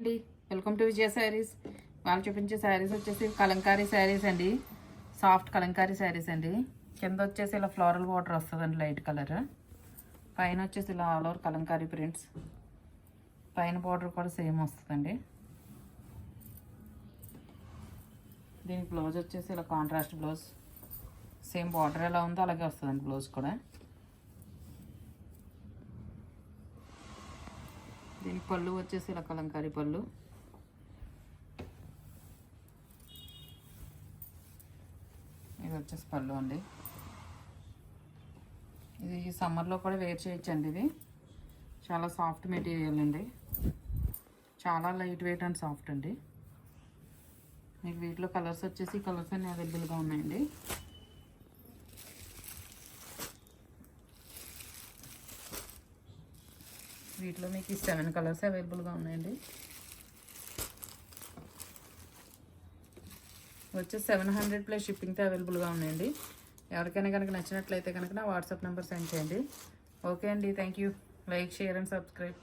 అండి welcome to విజయ శారీస్. వాళ్ళు చూపించే శారీస్ వచ్చేసి కలంకారీ శారీస్ అండి. సాఫ్ట్ కలంకారీ శారీస్ అండి. కింద వచ్చేసి ఇలా ఫ్లోరల్ బార్డర్ వస్తుందండి, లైట్ కలర్. పైన వచ్చేసి ఇలా ఆల్ ఓవర్ కలంకారీ ప్రింట్స్. పైన బార్డర్ కూడా సేమ్ వస్తుందండి. దీనికి బ్లౌజ్ వచ్చేసి ఇలా కాంట్రాస్ట్ బ్లౌజ్. సేమ్ బార్డర్ ఎలా ఉందో అలాగే వస్తుందండి బ్లౌజ్ కూడా. దీనికి పళ్ళు వచ్చేసి ఇలా కలంకారీ పళ్ళు. ఇది వచ్చేసి పళ్ళు అండి. ఇది సమ్మర్లో కూడా వేర్ చేయొచ్చండి. ఇది చాలా సాఫ్ట్ మెటీరియల్ అండి, చాలా లైట్ వెయిట్ అండ్ సాఫ్ట్ అండి. మీకు వీటిలో కలర్స్ వచ్చేసి కలర్స్ అన్నీ అవైలబుల్గా ఉన్నాయండి. వీటిలో మీకు 7 కలర్స్ అవైలబుల్గా ఉన్నాయండి. వచ్చే 700 ప్లస్ షిప్పింగ్తో అవైలబుల్గా ఉన్నాయండి. ఎవరికైనా కనుక నచ్చినట్లయితే కనుక నా వాట్సాప్ నెంబర్ సెండ్ చేయండి. ఓకే అండి, thank you. Like, share and subscribe.